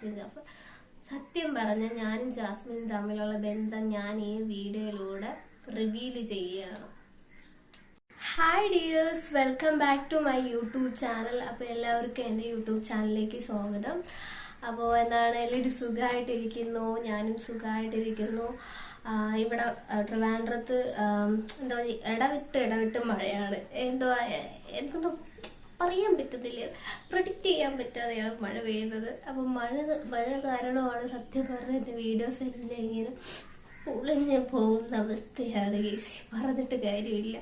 അപ്പൊ സത്യം പറഞ്ഞ ഞാനും ജാസ്മിനും തമ്മിലുള്ള ബന്ധം ഞാൻ ഈ വീഡിയോയിലൂടെ റിവീൽ ചെയ്യുകയാണ്. Hi dears, welcome back to my YouTube channel. അപ്പോൾ എല്ലാവർക്കും എൻ്റെ യൂട്യൂബ് ചാനലിലേക്ക് സ്വാഗതം. അപ്പോൾ എന്താണ്, എല്ലാവരും സുഖമായിട്ടിരിക്കുന്നു, ഞാനും സുഖമായിട്ടിരിക്കുന്നു. ഇവിടെ ട്രിവാൻഡ്രത്ത് എന്താ ഇടവിട്ട് മഴയാണ്. എന്തൊന്നും പറയാൻ പറ്റുന്നില്ല, പ്രഡിക്റ്റ് ചെയ്യാൻ പറ്റാതെയാണ് മഴ പെയ്യുന്നത്. അപ്പം മഴ കാരണമാണ് സത്യം പറഞ്ഞ എൻ്റെ വീഡിയോസ് എല്ലാം ഇങ്ങനെ പൊളിഞ്ഞ് പോകുന്ന അവസ്ഥയാണ് ഗൈസ്. പറഞ്ഞിട്ട് കാര്യമില്ല.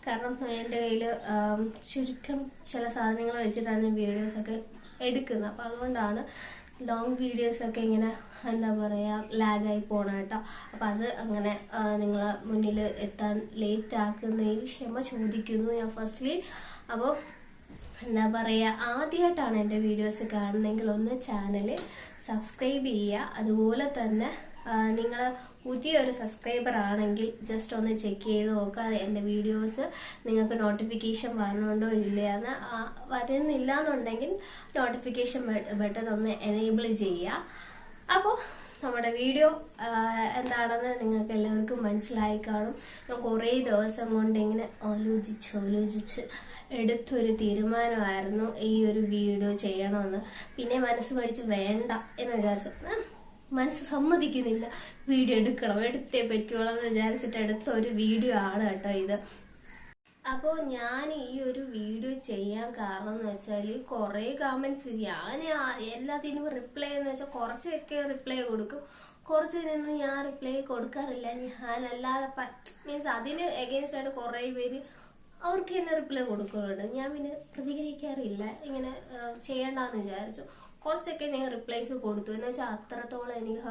കാരണം എൻ്റെ കയ്യിൽ ചുരുക്കം ചില സാധനങ്ങൾ വെച്ചിട്ടാണ് ഞാൻ വീഡിയോസൊക്കെ എടുക്കുന്നത്. അപ്പോൾ അതുകൊണ്ടാണ് ലോങ് വീഡിയോസൊക്കെ ഇങ്ങനെ എന്താ പറയുക ലാഗായി പോകണം കേട്ടോ. അപ്പം അത് അങ്ങനെ നിങ്ങളെ മുന്നിൽ എത്താൻ ലേറ്റ് ആക്കുന്നതിൽ ക്ഷമ ചോദിക്കുന്നു ഞാൻ ഫസ്റ്റ്ലി. അപ്പോൾ എന്താ പറയുക, ആദ്യമായിട്ടാണ് എൻ്റെ വീഡിയോസ് കാണുന്നതെങ്കിൽ ഒന്ന് ചാനൽ സബ്സ്ക്രൈബ് ചെയ്യുക. അതുപോലെ തന്നെ നിങ്ങൾ പുതിയൊരു സബ്സ്ക്രൈബർ ആണെങ്കിൽ ജസ്റ്റ് ഒന്ന് ചെക്ക് ചെയ്ത് നോക്കുക എൻ്റെ വീഡിയോസ് നിങ്ങൾക്ക് നോട്ടിഫിക്കേഷൻ വരണുണ്ടോ ഇല്ലയെന്ന്. വരുന്നില്ല എന്നുണ്ടെങ്കിൽ നോട്ടിഫിക്കേഷൻ ബട്ടൺ ഒന്ന് എനേബിൾ ചെയ്യുക. അപ്പോൾ നമ്മുടെ വീഡിയോ എന്താണെന്ന് നിങ്ങൾക്ക് എല്ലാവർക്കും മനസ്സിലായി കാണും. ഞാൻ കുറേ ദിവസം കൊണ്ട് ഇങ്ങനെ ആലോചിച്ച് എടുത്തൊരു തീരുമാനമായിരുന്നു ഈ ഒരു വീഡിയോ ചെയ്യണമെന്ന്. പിന്നെ മനസ്സ് പഠിച്ച് വേണ്ട എന്ന് വിചാരിച്ചു. മനസ്സ് സമ്മതിക്കുന്നില്ല, വീഡിയോ എടുത്തേ പറ്റുള്ളൂ എന്ന് വിചാരിച്ചിട്ട് എടുത്ത ഒരു വീഡിയോ ആണ് കേട്ടോ ഇത്. അപ്പോൾ ഞാൻ ഈ ഒരു വീഡിയോ ചെയ്യാൻ കാരണം എന്ന് വെച്ചാൽ കുറേ കമന്റ്സ് ഞാൻ എല്ലാത്തിനും റിപ്ലൈ എന്ന് വെച്ചാൽ കുറച്ചൊക്കെ റിപ്ലൈ കൊടുക്കും, കുറച്ചിനൊന്നും ഞാൻ റിപ്ലൈ കൊടുക്കാറില്ല. ഞാൻ അല്ലാതെ മീൻസ് അതിന് എഗെയിൻസ്റ്റ് ആയിട്ട് കുറേ പേര് അവർക്ക് തന്നെ റിപ്ലൈ കൊടുക്കുന്നുണ്ട്. ഞാൻ പിന്നെ പ്രതികരിക്കാറില്ല, ഇങ്ങനെ ചെയ്യണ്ടെന്ന് വിചാരിച്ചു. കുറച്ചൊക്കെ ഞാൻ റിപ്ലൈസ് കൊടുത്തു. എന്ന് വെച്ചാൽ അത്രത്തോളം എനിക്ക്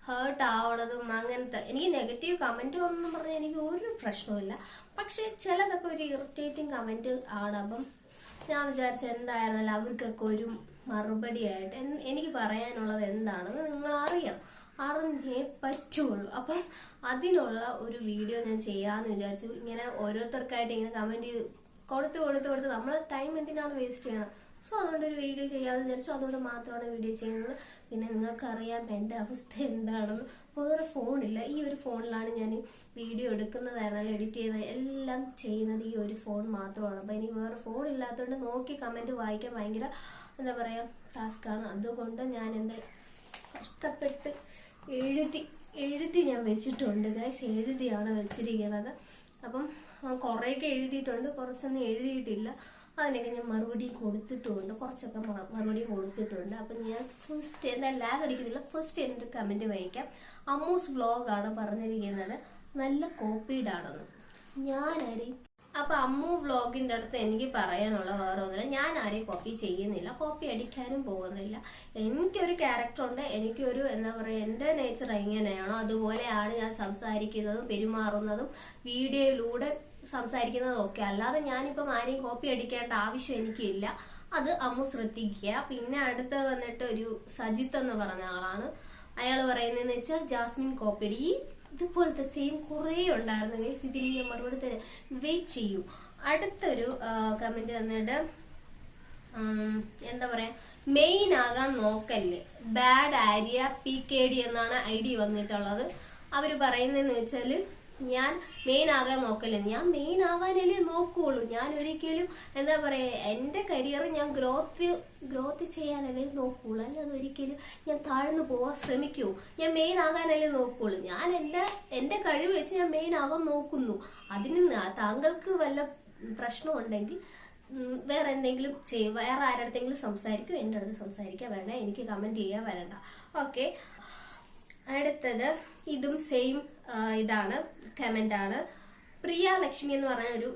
ഹേർട്ട് ആവണതും അങ്ങനത്തെ എനിക്ക് നെഗറ്റീവ് കമന്റ് ഒന്നും പറഞ്ഞാൽ എനിക്ക് ഒരു പ്രശ്നമില്ല. പക്ഷെ ചിലതൊക്കെ ഒരു ഇറിറ്റേറ്റിംഗ് കമന്റ് ആണ്. അപ്പം ഞാൻ വിചാരിച്ച എന്തായിരുന്നാലും അവർക്കൊക്കെ ഒരു മറുപടി ആയിട്ട് എനിക്ക് പറയാനുള്ളത് എന്താണെന്ന് നിങ്ങൾ അറിഞ്ഞേ പറ്റുള്ളൂ. അപ്പം അതിനുള്ള ഒരു വീഡിയോ ഞാൻ ചെയ്യാമെന്ന് വിചാരിച്ചു. ഇങ്ങനെ ഓരോരുത്തർക്കായിട്ട് ഇങ്ങനെ കമന്റ് കൊടുത്ത് നമ്മളെ ടൈം എന്തിനാണ് വേസ്റ്റ് ചെയ്യണം. സോ അതുകൊണ്ടൊരു വീഡിയോ ചെയ്യാമെന്ന് വിചാരിച്ചു. അതുകൊണ്ട് മാത്രമാണ് വീഡിയോ ചെയ്യുന്നത്. പിന്നെ നിങ്ങൾക്കറിയാം എൻ്റെ അവസ്ഥ എന്താണെന്ന്. വേറെ ഫോണില്ല, ഈ ഒരു ഫോണിലാണ് ഞാൻ വീഡിയോ എടുക്കുന്നതായിരുന്നാലും എഡിറ്റ് ചെയ്യുന്നത് എല്ലാം ചെയ്യുന്നത് ഈ ഒരു ഫോൺ മാത്രമാണ്. അപ്പോൾ എനിക്ക് വേറെ ഫോൺ ഇല്ലാത്തതുകൊണ്ട് നോക്കി കമൻറ്റ് വായിക്കാൻ ഭയങ്കര എന്താ പറയുക ടാസ്ക്കാണ്. അതുകൊണ്ട് ഞാൻ എൻ്റെ കഷ്ടപ്പെട്ട് എഴുതി ഞാൻ വെച്ചിട്ടുണ്ട് ഗൈസ്. എഴുതിയാണ് വെച്ചിരിക്കുന്നത്. അപ്പം കുറേയൊക്കെ എഴുതിയിട്ടുണ്ട്, കുറച്ചൊന്നും എഴുതിയിട്ടില്ല. അതിനൊക്കെ ഞാൻ മറുപടി കൊടുത്തിട്ടുമുണ്ട്, കുറച്ചൊക്കെ മറുപടി കൊടുത്തിട്ടുണ്ട്. അപ്പം ഞാൻ ഫസ്റ്റ് എന്താ ലാഗ് അടിക്കുന്നില്ല, ഫസ്റ്റ് എൻ്റെ കമൻറ്റ് വായിക്കാം. അമ്മൂസ് വ്ളോഗാണ് പറഞ്ഞിരിക്കുന്നത് നല്ല കോപ്പീഡാണെന്ന്. ഞാനാരെയും അപ്പം അമ്മു വ്ളോഗിൻ്റെ അടുത്ത് എനിക്ക് പറയാനുള്ള വേറെ ഒന്നുമില്ല. ഞാൻ ആരെയും കോപ്പി ചെയ്യുന്നില്ല, കോപ്പി അടിക്കാനും പോകുന്നില്ല. എനിക്കൊരു ക്യാരക്ടറുണ്ട്, എനിക്കൊരു എന്താ പറയുക എൻ്റെ നേച്ചർ എങ്ങനെയാണോ അതുപോലെയാണ് ഞാൻ സംസാരിക്കുന്നതും പെരുമാറുന്നതും വീഡിയോയിലൂടെ സംസാരിക്കുന്നതും ഒക്കെ. അല്ലാതെ ഞാനിപ്പം ആരെയും കോപ്പി അടിക്കേണ്ട ആവശ്യം എനിക്കില്ല. അത് അമ്മു ശ്രദ്ധിക്കുക. പിന്നെ അടുത്തത് വന്നിട്ട് ഒരു സജിത്ത് എന്ന് പറഞ്ഞ ആളാണ്. അയാൾ പറയുന്നതെന്ന് വെച്ചാൽ ജാസ്മിൻ കോപ്പിയുടെ ഇതുപോലത്തെ സെയിം കുറേ ഉണ്ടായിരുന്നു ഗൈസ്. ഇതിന് ഞാൻ മറുപടി തരാം, വെയിറ്റ് ചെയ്യൂ. അടുത്തൊരു കമന്റ് വന്നിട്ട് എന്താ പറയാ, മെയിൻ ആകാൻ നോക്കല്ലേ, ബാഡ് ആര്യ PKD എന്നാണ് ID വന്നിട്ടുള്ളത്. അവര് പറയുന്നതെന്ന് വെച്ചാല് ഞാൻ മെയിൻ ആകാൻ നോക്കല്ലേ. ഞാൻ മെയിൻ ആവാനല്ലേ നോക്കുള്ളൂ. ഞാൻ ഒരിക്കലും എന്താ പറയാ എൻ്റെ കരിയർ ഞാൻ ഗ്രോത്ത് ചെയ്യാനല്ലേ നോക്കുള്ളൂ. അല്ലാതെ ഒരിക്കലും ഞാൻ താഴ്ന്നു പോവാൻ ശ്രമിക്കൂ. ഞാൻ മെയിൻ ആകാനല്ലേ നോക്കുള്ളൂ. ഞാൻ എൻ്റെ കഴിവ് വെച്ച് ഞാൻ മെയിൻ ആകാൻ നോക്കുന്നു. അതിന് താങ്കൾക്ക് വല്ല പ്രശ്നമുണ്ടെങ്കിൽ വേറെ എന്തെങ്കിലും ചെയ്യും, വേറെ ആരുടെങ്കിലും സംസാരിക്കും, എൻ്റെ അടുത്ത് സംസാരിക്കാൻ വേണ്ട, എനിക്ക് കമന്റ് ചെയ്യാൻ വരണ്ട. ഓക്കെ, അടുത്തത് ഇതും സെയിം ഇതാണ്, കമന്റ് ആണ്. പ്രിയ ലക്ഷ്മി എന്ന് പറഞ്ഞ ഒരു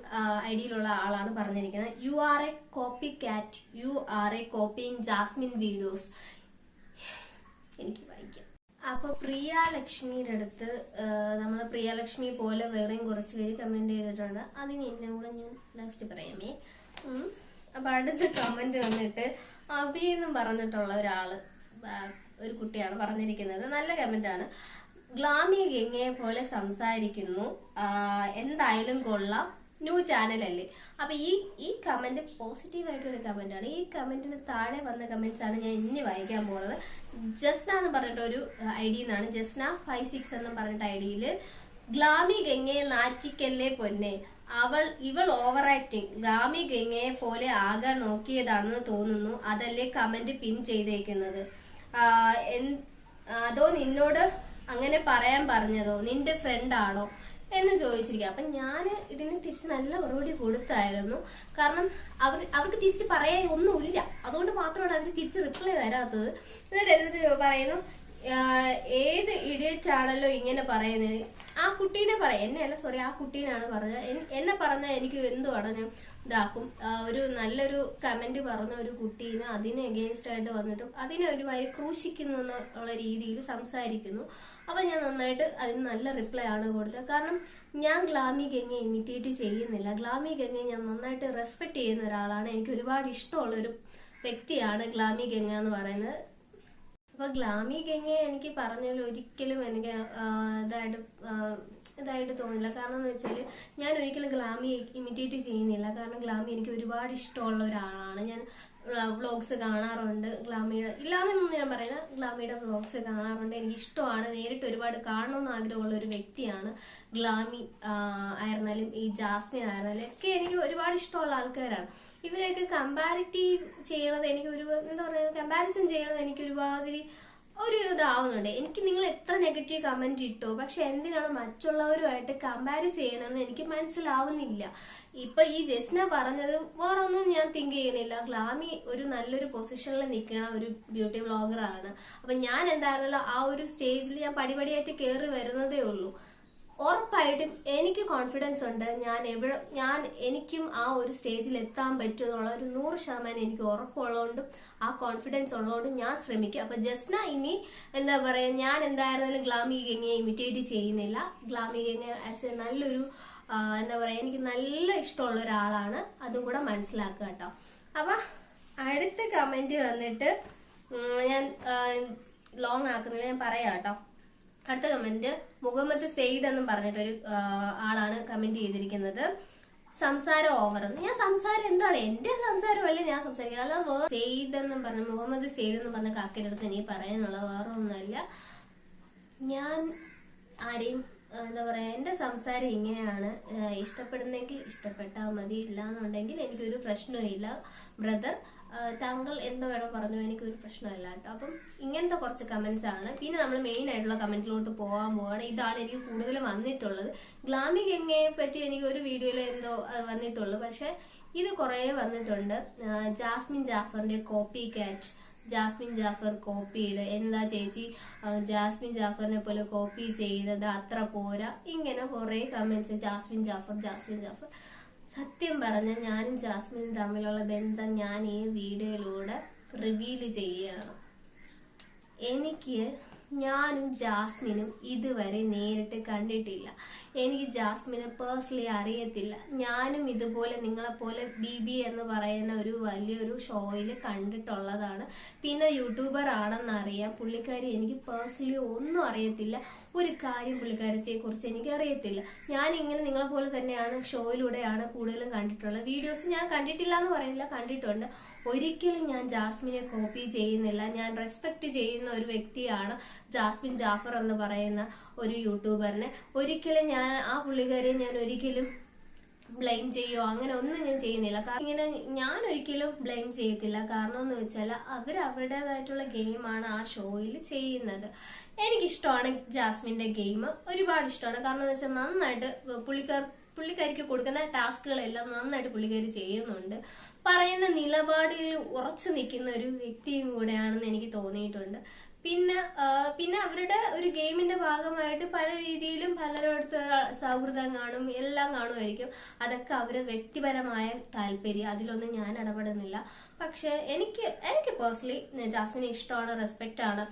ഐഡിയിലുള്ള ആളാണ് പറഞ്ഞിരിക്കുന്നത്. You are a copy cat, you are a copying Jasmine videos. എനിക്ക് വായിക്കാം. അപ്പൊ പ്രിയ ലക്ഷ്മിയുടെ അടുത്ത് നമ്മളെ പ്രിയ ലക്ഷ്മി പോലെ വേറെയും കുറച്ച് പേര് കമന്റ് ചെയ്തിട്ടുണ്ട്. അതിന് എന്നെ കൂടെ ഞാൻ ലാസ്റ്റ് പറയാമേ. അപ്പൊ അടുത്ത കമന്റ് വന്നിട്ട് അബി എന്നും പറഞ്ഞിട്ടുള്ള ഒരു കുട്ടിയാണ് പറഞ്ഞിരിക്കുന്നത്. നല്ല കമന്റ് ആണ്. ഗ്ലാമി ഗംഗയെ പോലെ സംസാരിക്കുന്നു, എന്തായാലും കൊള്ളാം, ന്യൂ ചാനൽ അല്ലേ. അപ്പൊ ഈ കമന്റ് പോസിറ്റീവ് ആയിട്ടൊരു കമന്റ് ആണ്. ഈ കമന്റിന് താഴെ വന്ന കമന്റ്സ് ആണ് ഞാൻ ഇനി വായിക്കാൻ പോകുന്നത്. ജസ്ന എന്ന് പറഞ്ഞിട്ട് ഒരു ഐഡിയിൽ നിന്നാണ്, ജസ്ന 56 എന്ന് പറഞ്ഞിട്ട് ഐഡിയില് ഗ്ലാമി ഗംഗയെ നാറ്റിക്കല്ലേ പൊന്നെ, ഇവൾ ഓവർ ആക്ടിങ്, ഗ്ലാമി ഗംഗയെ പോലെ ആകാൻ നോക്കിയതാണെന്ന് തോന്നുന്നു, അതല്ലേ കമന്റ് പിൻ ചെയ്തേക്കുന്നത്. അതോ നിന്നോട് അങ്ങനെ പറയാൻ പറഞ്ഞതോ, നിന്റെ ഫ്രണ്ട് ആണോ എന്ന് ചോദിച്ചിരിക്കുക. അപ്പൊ ഞാൻ ഇതിന് തിരിച്ച് നല്ല മറുപടി കൊടുത്തായിരുന്നു. കാരണം അവർക്ക് തിരിച്ച് പറയാൻ ഒന്നുമില്ല, അതുകൊണ്ട് മാത്രമാണ് അവർ തിരിച്ച് റിപ്ലൈ തരാത്തത്. എന്നിട്ട് എൻ്റെ അടുത്ത് പറയുന്നു, ഏത് ഇഡിയറ്റ് ആണല്ലോ ഇങ്ങനെ പറയുന്നത്. ആ കുട്ടീനെ പറയാം, എന്നെ അല്ല, സോറി, ആ കുട്ടീനാണ് പറഞ്ഞത്. എന്നെ പറഞ്ഞാൽ എനിക്ക് എന്തുവാണ്, ഞാൻ ഇതാക്കും. ഒരു നല്ലൊരു കമന്റ് പറഞ്ഞ ഒരു കുട്ടീനെ അതിന് എഗെയിൻസ്റ്റ് ആയിട്ട് വന്നിട്ടും അതിനെ ഒരുമാതിരി ക്രൂശിക്കുന്നു എന്നുള്ള രീതിയിൽ സംസാരിക്കുന്നു. അപ്പൊ ഞാൻ നന്നായിട്ട് അതിന് നല്ല റിപ്ലൈ ആണ് കൊടുത്തത്. കാരണം ഞാൻ ഗ്ലാമി ഗംഗയെ ഇമിറ്റേറ്റ് ചെയ്യുന്നില്ല. ഗ്ലാമി ഗംഗയെ ഞാൻ നന്നായിട്ട് റെസ്പെക്ട് ചെയ്യുന്ന ഒരാളാണ്. എനിക്ക് ഒരുപാട് ഇഷ്ടമുള്ള ഒരു വ്യക്തിയാണ് ഗ്ലാമി ഗംഗ എന്ന് പറയുന്നത്. അപ്പൊ ഗ്ലാമി ഗംഗയെ എനിക്ക് പറഞ്ഞതിൽ ഒരിക്കലും എനിക്ക് ഇതായിട്ട് തോന്നില്ല. കാരണം എന്ന് വെച്ചാൽ ഞാൻ ഒരിക്കലും ഗ്ലാമി ഇമിറ്റേറ്റ് ചെയ്യുന്നില്ല. കാരണം ഗ്ലാമി എനിക്ക് ഒരുപാട് ഇഷ്ടമുള്ള ഒരാളാണ്. ഞാൻ വ്ളോഗ്സ് കാണാറുണ്ട് ഗ്ലാമിയുടെ, ഇല്ലാന്നൊന്നും ഞാൻ പറയുന്നത്, ഗ്ലാമിയുടെ വ്ളോഗ്സ് കാണാറുണ്ട്. എനിക്ക് ഇഷ്ടമാണ്, നേരിട്ട് ഒരുപാട് കാണണമെന്ന് ആഗ്രഹമുള്ള ഒരു വ്യക്തിയാണ് ഗ്ലാമി ആയിരുന്നാലും ഈ ജാസ്മിൻ ആയിരുന്നാലും ഒക്കെ എനിക്ക് ഒരുപാട് ഇഷ്ടമുള്ള ആൾക്കാരാണ്. ഇവരെയൊക്കെ കമ്പാരിറ്റീവ് ചെയ്യണത് എനിക്ക് എന്താ പറയുക, കമ്പാരിസൺ ചെയ്യണത് എനിക്ക് ഒരുമാതിരി ഒരു ഇതാവുന്നുണ്ട്. എനിക്ക് നിങ്ങൾ എത്ര നെഗറ്റീവ് കമന്റ് ഇട്ടോ, പക്ഷെ എന്തിനാണ് മറ്റുള്ളവരുമായിട്ട് കമ്പാരിസ് ചെയ്യണമെന്ന് എനിക്ക് മനസ്സിലാവുന്നില്ല. ഇപ്പൊ ഈ ജസ്ന പറഞ്ഞത് വേറൊന്നും ഞാൻ തിങ്ക് ചെയ്യണില്ല. ഗ്ലാമി ഒരു നല്ലൊരു പൊസിഷനിൽ നിൽക്കുന്ന ഒരു ബ്യൂട്ടി വ്ളോഗറാണ്. അപ്പൊ ഞാൻ എന്തായിരുന്നല്ലോ ആ ഒരു സ്റ്റേജിൽ ഞാൻ പടിപടിയായിട്ട് കയറി വരുന്നതേ ഉള്ളൂ. ഉറപ്പായിട്ടും എനിക്ക് കോൺഫിഡൻസ് ഉണ്ട്, എനിക്കും ആ ഒരു സ്റ്റേജിൽ എത്താൻ പറ്റും എന്നുള്ള ഒരു 100% എനിക്ക് ഉറപ്പുള്ളതുകൊണ്ടും ആ കോൺഫിഡൻസ് ഉള്ളതുകൊണ്ടും ഞാൻ ശ്രമിക്കും. അപ്പൊ ജസ്ന ഇനി എന്താ പറയാ, ഞാൻ എന്തായിരുന്നാലും ഗ്ലാമി ഗംഗയെ ഇമിറ്റേറ്റ് ചെയ്യുന്നില്ല. ഗ്ലാമി ഗംഗ ആസ് എ നല്ലൊരു എന്താ പറയാ, എനിക്ക് നല്ല ഇഷ്ടമുള്ള ഒരാളാണ്, അതും കൂടെ മനസ്സിലാക്കുക കേട്ടോ. അപ്പൊ അടുത്ത കമന്റ് വന്നിട്ട് ഞാൻ ലോങ് ആക്കുന്നില്ല, ഞാൻ പറയാം കേട്ടോ. അടുത്ത കമന്റ് മുഹമ്മദ് സെയ്ദ് എന്നും പറഞ്ഞിട്ടൊരു ആളാണ് കമന്റ് ചെയ്തിരിക്കുന്നത്. സംസാരം ഓവർ എന്ന്. ഞാൻ സംസാരം എന്താണ്, എന്റെ സംസാരമല്ലേ ഞാൻ സംസാരിക്കുക, അല്ല വേറെ സെയ്ദ് എന്നും പറഞ്ഞ മുഹമ്മദ് സെയ്ദ് എന്നും പറഞ്ഞ കാക്കയുടെ അടുത്ത് എനിക്ക് പറയാനുള്ള വേറെ ഒന്നുമല്ല. ഞാൻ ആരെയും എന്താ പറയാ, എന്റെ സംസാരം ഇങ്ങനെയാണ്. ഇഷ്ടപ്പെടുന്നെങ്കിൽ ഇഷ്ടപ്പെട്ടാൽ മതി, ഇല്ലാന്നുണ്ടെങ്കിൽ എനിക്കൊരു പ്രശ്നവും ഇല്ല ബ്രദർ. താങ്കൾ എന്താ വേണം പറഞ്ഞു, എനിക്കൊരു പ്രശ്നമില്ല കേട്ടോ. അപ്പം ഇങ്ങനത്തെ കുറച്ച് കമന്റ്സ് ആണ്. പിന്നെ നമ്മൾ മെയിൻ ആയിട്ടുള്ള കമന്റിലോട്ട് പോവാണ്. ഇതാണ് എനിക്ക് കൂടുതൽ വന്നിട്ടുള്ളത്. ഗ്ലാമി ഗംഗയെ പറ്റി എനിക്ക് ഒരു വീഡിയോയിൽ എന്തോ വന്നിട്ടുള്ളൂ, പക്ഷെ ഇത് കുറെ വന്നിട്ടുണ്ട്. ജാസ്മിൻ ജാഫറിന്റെ കോപ്പി കാറ്റ്, ജാസ്മിൻ ജാഫർ കോപ്പിയുടെ, എന്താ ചേച്ചി ജാസ്മിൻ ജാഫറിനെ പോലെ കോപ്പി ചെയ്യുന്നത് അത്ര പോരാ, ഇങ്ങനെ കുറെ കമന്റ്സ്. ജാസ്മിൻ ജാഫർ സത്യം പറഞ്ഞ ഞാനും ജാസ്മിനും തമ്മിലുള്ള ബന്ധം ഞാൻ ഈ വീഡിയോയിലൂടെ റിവീൽ ചെയ്യുകയാണ്. ഞാനും ജാസ്മിനും ഇതുവരെ നേരിട്ട് കണ്ടിട്ടില്ല. എനിക്ക് ജാസ്മിനെ പേഴ്സണലി അറിയത്തില്ല. ഞാനും ഇതുപോലെ നിങ്ങളെപ്പോലെ ബിബി എന്ന് പറയുന്ന ഒരു വലിയൊരു ഷോയിൽ കണ്ടിട്ടുള്ളതാണ്. പിന്നെ യൂട്യൂബർ ആണെന്നറിയാം. പുള്ളിക്കാരി എനിക്ക് പേഴ്സണലി ഒന്നും അറിയത്തില്ല. ഒരു കാര്യം പുള്ളിക്കാരത്തെ കുറിച്ച് എനിക്ക് അറിയത്തില്ല. ഞാൻ ഇങ്ങനെ നിങ്ങളെപ്പോലെ തന്നെയാണ്, ഷോയിലൂടെയാണ് കൂടുതലും കണ്ടിട്ടുള്ളത്. വീഡിയോസ് ഞാൻ കണ്ടിട്ടില്ല എന്ന് പറയുന്നില്ല, കണ്ടിട്ടുണ്ട്. ഒരിക്കലും ഞാൻ ജാസ്മിനെ കോപ്പി ചെയ്യുന്നില്ല. ഞാൻ റെസ്പെക്ട് ചെയ്യുന്ന ഒരു വ്യക്തിയാണ് ജാസ്മിൻ ജാഫർ എന്ന് പറയുന്ന ഒരു യൂട്യൂബറിനെ. ഒരിക്കലും ആ പുള്ളിക്കാരെ ഞാൻ ഒരിക്കലും ബ്ലെയിം ചെയ്യോ അങ്ങനെ ഒന്നും ഞാൻ ചെയ്യുന്നില്ല. കാരണം ഇങ്ങനെ ഞാൻ ഒരിക്കലും ബ്ലെയിം ചെയ്യത്തില്ല. കാരണം എന്ന് വെച്ചാൽ അവരുടേതായിട്ടുള്ള ഗെയിമാണ് ആ ഷോയിൽ ചെയ്യുന്നത്. എനിക്കിഷ്ടമാണ് ജാസ്മിന്റെ ഗെയിം, ഒരുപാട് ഇഷ്ടമാണ്. കാരണം എന്ന് വെച്ചാൽ നന്നായിട്ട് പുള്ളിക്കാരിക്ക് കൊടുക്കുന്ന ടാസ്കുകളെല്ലാം നന്നായിട്ട് പുള്ളിക്കാരി ചെയ്യുന്നുണ്ട്. പറയുന്ന നിലപാടിൽ ഉറച്ചു നിൽക്കുന്ന ഒരു വ്യക്തിയും കൂടെയാണെന്ന് എനിക്ക് തോന്നിയിട്ടുണ്ട്. പിന്നെ അവരുടെ ഒരു ഗെയിമിന്റെ ഭാഗമായിട്ട് പല രീതിയിലും പലരോടത്ത് സൗഹൃദം കാണും, എല്ലാം കാണുമായിരിക്കും. അതൊക്കെ അവരുടെ വ്യക്തിപരമായ താല്പര്യം, അതിലൊന്നും ഞാൻ ഇടപെടുന്നില്ല. പക്ഷെ എനിക്ക് പേഴ്സണലി ജാസ്മിനെ ഇഷ്ടമാണ്, റെസ്പെക്റ്റ് ആണ്.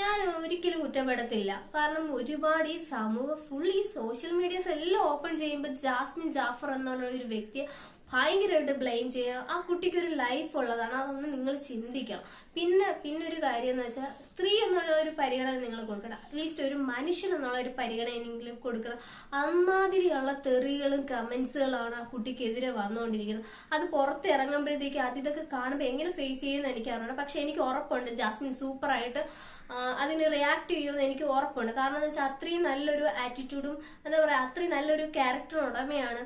ഞാൻ ഒരിക്കലും കുറ്റപ്പെടുത്തില്ല. കാരണം ഒരുപാട് ഈ സമൂഹം ഫുൾ ഈ സോഷ്യൽ മീഡിയസ് എല്ലാം ഓപ്പൺ ചെയ്യുമ്പോൾ ജാസ്മിൻ ജാഫർ എന്നുള്ള ഒരു വ്യക്തിയെ ഭയങ്കരമായിട്ട് ബ്ലെയിം ചെയ്യുക. ആ കുട്ടിക്ക് ഒരു ലൈഫ് ഉള്ളതാണ്, അതൊന്ന് നിങ്ങൾ ചിന്തിക്കണം. പിന്നെ ഒരു കാര്യം എന്ന് വെച്ചാൽ, സ്ത്രീ എന്നുള്ള ഒരു പരിഗണന നിങ്ങൾ കൊടുക്കണം. അറ്റ്ലീസ്റ്റ് ഒരു മനുഷ്യൻ എന്നുള്ള ഒരു പരിഗണനയെങ്കിലും കൊടുക്കണം. അമ്മാതിരിയുള്ള തെറികളും കമന്റ്സുകളാണ് ആ കുട്ടിക്കെതിരെ വന്നുകൊണ്ടിരിക്കുന്നത്. അത് പുറത്തിറങ്ങുമ്പോഴത്തേക്ക് ഇതൊക്കെ കാണുമ്പോൾ എങ്ങനെ ഫേസ് ചെയ്യുമെന്ന് എനിക്ക് അറിയണം. പക്ഷെ എനിക്ക് ഉറപ്പുണ്ട് ജാസ്മിൻ സൂപ്പറായിട്ട് അതിന് റിയാക്ട് ചെയ്യുമെന്ന് എനിക്ക് ഉറപ്പുണ്ട്. കാരണം എന്ന് വെച്ചാൽ അത്രയും നല്ലൊരു ആറ്റിറ്റ്യൂഡും എന്താ പറയാ, അത്രയും നല്ലൊരു ക്യാരക്ടർ ഉടമയാണ്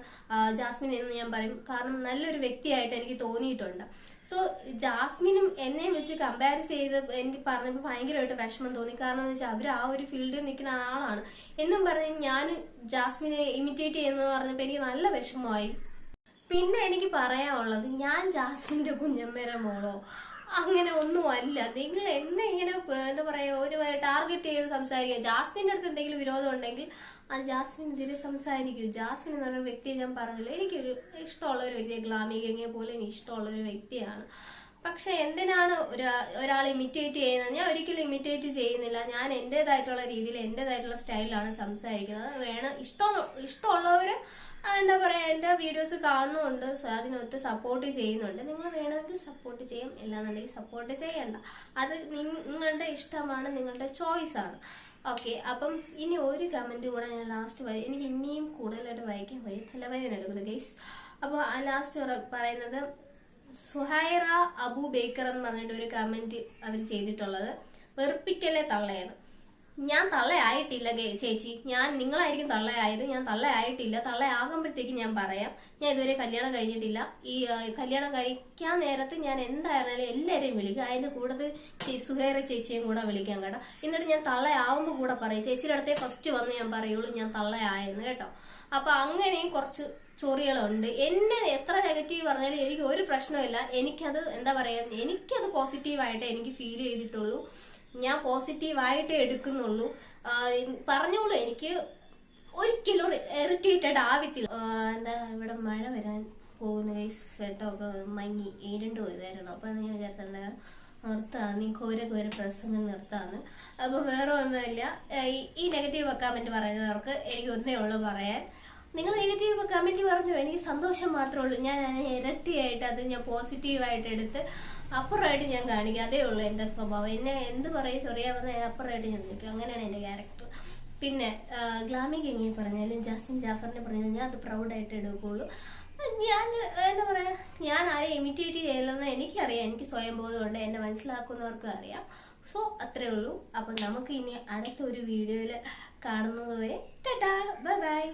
ജാസ്മിൻ എന്ന് ഞാൻ പറയും. കാരണം നല്ലൊരു വ്യക്തിയായിട്ട് എനിക്ക് തോന്നിയിട്ടുണ്ട്. സോ ജാസ്മിനും എന്നെയും വെച്ച് കമ്പയർ ചെയ്ത് എനിക്ക് പറഞ്ഞപ്പോൾ ഭയങ്കരമായിട്ട് വിഷമം തോന്നി. കാരണം എന്ന് വെച്ചാൽ അവർ ആ ഒരു ഫീൽഡിൽ നിൽക്കുന്ന ആളാണ് എന്നും പറഞ്ഞ് ഞാൻ ജാസ്മിനെ ഇമിറ്റേറ്റ് ചെയ്യുന്നത് പറഞ്ഞപ്പോൾ എനിക്ക് നല്ല വിഷമമായി. പിന്നെ എനിക്ക് പറയാനുള്ളത്, ഞാൻ ജാസ്മിന്റെ കുഞ്ഞമ്മേരെ മോളോ അങ്ങനെ ഒന്നുമല്ല. നിങ്ങൾ എന്നെ ഇങ്ങനെ എന്താ പറയാ, ഒരു ടാർഗറ്റ് ചെയ്ത് സംസാരിക്കുക. ജാസ്മിന്റെ അടുത്ത് എന്തെങ്കിലും വിരോധം ഉണ്ടെങ്കിൽ അത് ജാസ്മിനെതിരെ സംസാരിക്കൂ. ജാസ്മിൻ എന്ന് പറയുന്ന വ്യക്തിയെ ഞാൻ പറഞ്ഞല്ലോ, എനിക്കൊരു ഇഷ്ടമുള്ള ഒരു വ്യക്തിയെ, ഗ്ലാമി ഗംഗയെ പോലെ എനിക്ക് ഇഷ്ടമുള്ള ഒരു വ്യക്തിയാണ്. പക്ഷെ എന്തിനാണ് ഒരാൾ ഇമിറ്റേറ്റ് ചെയ്യുന്നത്? ഞാൻ ഒരിക്കലും ഇമിറ്റേറ്റ് ചെയ്യുന്നില്ല. ഞാൻ എന്റേതായിട്ടുള്ള രീതിയിൽ എന്റേതായിട്ടുള്ള സ്റ്റൈലിലാണ് സംസാരിക്കുന്നത്. ഇഷ്ടമുള്ളവര് എന്താ പറയാ, എന്റെ വീഡിയോസ് കാണുന്നുണ്ട്, അതിനൊത്ത് സപ്പോർട്ട് ചെയ്യുന്നുണ്ട്. നിങ്ങൾ വേണമെങ്കിൽ സപ്പോർട്ട് ചെയ്യാം, ഇല്ലാന്നുണ്ടെങ്കിൽ സപ്പോർട്ട് ചെയ്യണ്ട. അത് നിങ്ങളുടെ ഇഷ്ടമാണ്, നിങ്ങളുടെ ചോയ്സ് ആണ്. ഓക്കെ, അപ്പം ഇനി ഒരു കമന്റ് കൂടെ ഞാൻ ലാസ്റ്റ് എനിക്ക് ഇനിയും കൂടുതലായിട്ട് വായിക്കാൻ പോയി തലവേദന എടുക്കുന്നു ഗൈസ്. അപ്പോൾ ആ ലാസ്റ്റ് പറയുന്നത്, സുഹൈറ അബു ബേക്കർ എന്ന് പറഞ്ഞിട്ട് ഒരു കമന്റ് അവർ ചെയ്തിട്ടുള്ളത്, വെറുപ്പിക്കല്ലേ തള്ളയെന്ന്. ഞാൻ തള്ളയായിട്ടില്ല ചേച്ചി, നിങ്ങളായിരിക്കും തള്ളയായത്, ഞാൻ തള്ളയായിട്ടില്ല. തള്ളയാകുമ്പോഴത്തേക്ക് ഞാൻ പറയാം. ഞാൻ ഇതുവരെ കല്യാണം കഴിഞ്ഞിട്ടില്ല. ഈ കല്യാണം കഴിക്കാൻ നേരത്ത് ഞാൻ എന്തായിരുന്നാലും എല്ലാവരെയും വിളിക്കും. അതിന്റെ കൂടെ സുഹൈറ ചേച്ചിയും കൂടെ വിളിക്കാൻ കേട്ടോ. എന്നിട്ട് ഞാൻ തള്ളയാവുമ്പോൾ കൂടെ പറയും. ചേച്ചിയുടെ അടുത്തേ ഫസ്റ്റ് വന്ന് ഞാൻ പറയുള്ളൂ ഞാൻ തള്ളയായെന്ന് കേട്ടോ. അപ്പൊ അങ്ങനെയും കുറച്ച് ചൊറികളുണ്ട്. എന്നെ എത്ര നെഗറ്റീവ് പറഞ്ഞാലും എനിക്ക് ഒരു പ്രശ്നമില്ല. എനിക്കത് എന്താ പറയാ, എനിക്കത് പോസിറ്റീവായിട്ട് എനിക്ക് ഫീൽ ചെയ്തിട്ടുള്ളൂ. ഞാൻ പോസിറ്റീവായിട്ട് എടുക്കുന്നുള്ളൂ. പറഞ്ഞോളൂ, എനിക്ക് ഒരിക്കലും ഇറിറ്റേറ്റഡ് ആവത്തില്ല. എന്താ ഇവിടെ മഴ വരാൻ പോകുന്ന കേട്ടൊക്കെ മങ്ങി ഏരണ്ട് പോയി വരണം. അപ്പൊ ഞാൻ വിചാരിച്ചിട്ടുണ്ട നിർത്താണ്, ഈ കോര പ്രസംഗം നിർത്താണ്. അപ്പൊ വേറെ ഒന്നുമില്ല. ഈ നെഗറ്റീവ് കമന്റ് പറയുന്നവർക്ക് എനിക്ക് ഒന്നേ ഉള്ളൂ പറയാൻ, നിങ്ങൾ നെഗറ്റീവ് കമന്റ് പറഞ്ഞു എനിക്ക് സന്തോഷം മാത്രമേ ഉള്ളൂ. ഞാൻ ഇരട്ടിയായിട്ട് അത് ഞാൻ പോസിറ്റീവായിട്ട് എടുത്ത് അപ്പുറമായിട്ട് ഞാൻ കാണിക്കും. അതേ ഉള്ളൂ എന്റെ സ്വഭാവം. എന്നെ എന്ത് പറയും ചൊറിയാവുന്ന അപ്പുറമായിട്ട് ഞാൻ നിൽക്കും. അങ്ങനെയാണ് എന്റെ ക്യാരക്ടർ. പിന്നെ ഗ്ലാമി ഗംഗയെ പറഞ്ഞാലും ജാസ്മിൻ ജാഫറിനെ പറഞ്ഞാലും ഞാൻ അത് പ്രൗഡായിട്ട് എടുക്കുള്ളൂ. ഞാൻ എന്താ പറയാ, ഞാൻ ആരെയും ഇമിറ്റേറ്റ് ചെയ്യില്ലെന്ന് എനിക്കറിയാം. എനിക്ക് സ്വയം ബോധമുണ്ട്, എന്നെ മനസ്സിലാക്കുന്നവർക്കും അറിയാം. സോ അത്രേ ഉള്ളൂ. അപ്പൊ നമുക്ക് ഇനി അടുത്ത ഒരു വീഡിയോയിൽ കാണുന്നത് വരെ ടാറ്റാ, ബൈ ബൈ.